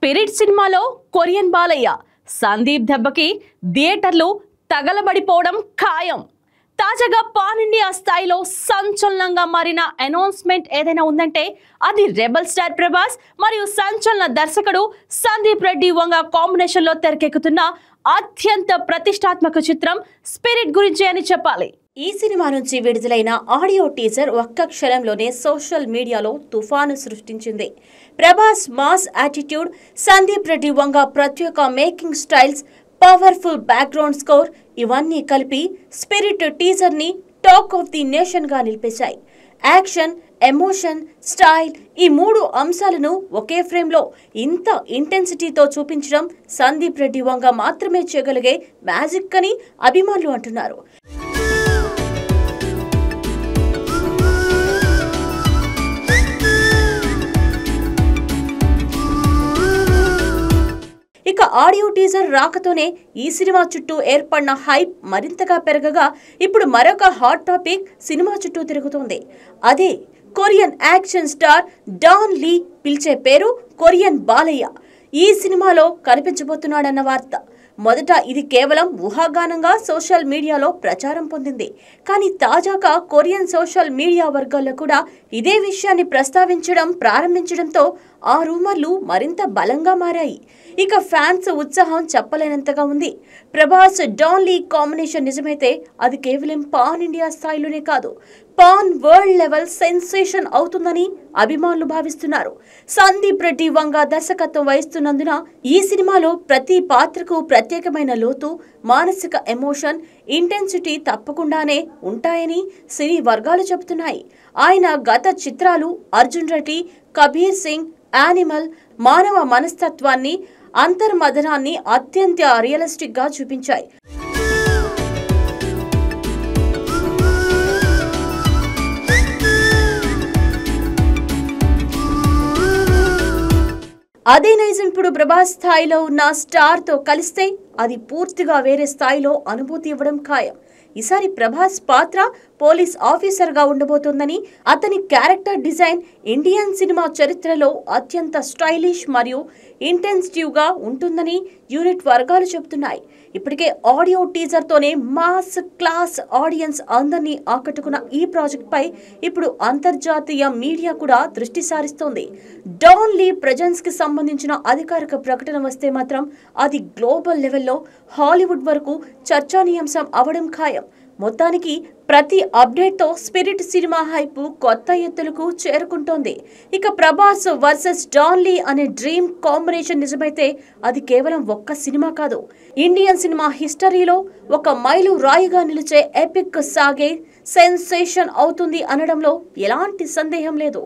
Spirit సినిమాలో Korean Balayya Sandeep దెబ్బకి థియేటర్లు తగలబడిపోవడం ఖాయం. తాజాగా పాన్ ఇండియా స్థాయిలో సంచలనంగా మారిన అనౌన్స్మెంట్ ఏదైనా ఉందంటే అది రెబల్ స్టార్ ప్రభాస్ మరియు సంచలన దర్శకుడు సందీప్ రెడ్డి వంగ కాంబినేషన్ లో తెరకెక్కుతున్న అత్యంత ప్రతిష్టాత్మక చిత్రం స్పిరిట్ గురించి అని చెప్పాలి. ఈ సినిమా నుంచి విడుదలైన ఆడియో టీజర్ ఒక్క క్షణంలోనే సోషల్ మీడియాలో తుఫాను సృష్టించింది. ప్రభాస్ మాస్ యాటిట్యూడ్, సందీప్ రెడ్డి వంగ ప్రత్యేక making styles, powerful background score ఇవన్నీ కలిపి స్పిరిట్ టీజర్ ని టాక్ ఆఫ్ ది నేషన్ గా నిలిపేశాయి. యాక్షన్, ఎమోషన్, స్టైల్ ఈ మూడు అంశాలను ఒకే ఫ్రేమ్ లో ఇంత ఇంటెన్సిటీతో చూపించడం సందీప్ రెడ్డి వంగ మాత్రమే చేయగలిగే మ్యాజిక్ అని అభిమానులు అంటున్నారు. ఇక ఆడియో టీజర్ రాకతోనే ఈ సినిమా చుట్టూ ఏర్పడిన హైప్ మరింతగా పెరగగా ఇప్పుడు మరొక హాట్ టాపిక్ సినిమా చుట్టూ తిరుగుతోంది. అదే Korean action star Don Lee, పిలిచే పేరు కొరియన్ బాలయ్య ఈ సినిమాలో కనిపించబోతున్నాడన్న వార్త. మొదట ఇది కేవలం ఊహాగానంగా సోషల్ మీడియాలో ప్రచారం పొందింది. కానీ తాజాగా కొరియన్ సోషల్ మీడియా వర్గాల్లో కూడా ఇదే విషయాన్ని ప్రస్తావించడం ప్రారంభించడంతో ఆ రూమర్లు మరింత బలంగా మారాయి. ఇక ఫ్యాన్స్ ఉత్సాహం చెప్పలేనంతగా ఉంది. ప్రభాస్ డాన్ లీ కాంబినేషన్ నిజమైతే అది కేవలం పాన్ ఇండియా స్థాయిలోనే కాదు, పాన్ వరల్డ్ లెవెల్ సెన్సేషన్ అవుతుందని అభిమానులు భావిస్తున్నారు. సందీప్ రెడ్డి వంగ దర్శకత్వం వహిస్తున్నందున ఈ సినిమాలో ప్రతి పాత్రకు ప్రత్యేకమైన లోతు, మానసిక ఎమోషన్, ఇంటెన్సిటీ తప్పకుండానే ఉంటాయని సినీ వర్గాలు చెబుతున్నాయి. ఆయన గత చిత్రాలు అర్జున్ రెడ్డి, కబీర్ సింగ్, యానిమల్ మానవ మనస్తత్వాన్ని, అంతర్మథనాన్ని అత్యంత రియలిస్టిక్ గా చూపించాయి. అదే నైజం ఇప్పుడు ప్రభాస్ స్థాయిలో ఉన్న స్టార్ తో కలిస్తే అది పూర్తిగా వేరే స్థాయిలో అనుభూతి ఇవ్వడం ఖాయం. ఈసారి ప్రభాస్ పాత్ర పోలీస్ ఆఫీసర్ గా ఉండబోతోందని, అతని క్యారెక్టర్ డిజైన్ ఇండియన్ సినిమా చరిత్రలో అత్యంత స్టైలిష్ మరియు ఇంటెన్సిటివ్ గా ఉంటుందని యూనిట్ వర్గాలు చెబుతున్నాయి. ఇప్పటికే ఆడియో టీజర్ తోనే మాస్ క్లాస్ ఆడియన్స్ అందరినీ ఆకట్టుకున్న ఈ ప్రాజెక్ట్ పై ఇప్పుడు అంతర్జాతీయ మీడియా కూడా దృష్టి సారిస్తోంది. డాన్ లీ ప్రెజెన్స్ కి సంబంధించిన అధికారిక ప్రకటన వస్తే మాత్రం అది గ్లోబల్ లెవెల్లో హాలీవుడ్ వరకు చర్చానీయాంశం అవడం ఖాయం. మొత్తానికి ప్రతి అప్డేట్తో స్పిరిట్ సినిమా హైప్ కొత్త ఎత్తులకు చేరుకుంటోంది. ఇక ప్రభాస్ వర్సెస్ డాన్ లీ అనే డ్రీమ్ కాంబినేషన్ నిజమైతే అది కేవలం ఒక్క సినిమా కాదు, ఇండియన్ సినిమా హిస్టరీలో ఒక మైలు రాయిగా నిలిచే ఎపిక్ సాగే సెన్సేషన్ అవుతుంది అనడంలో ఎలాంటి సందేహం లేదు.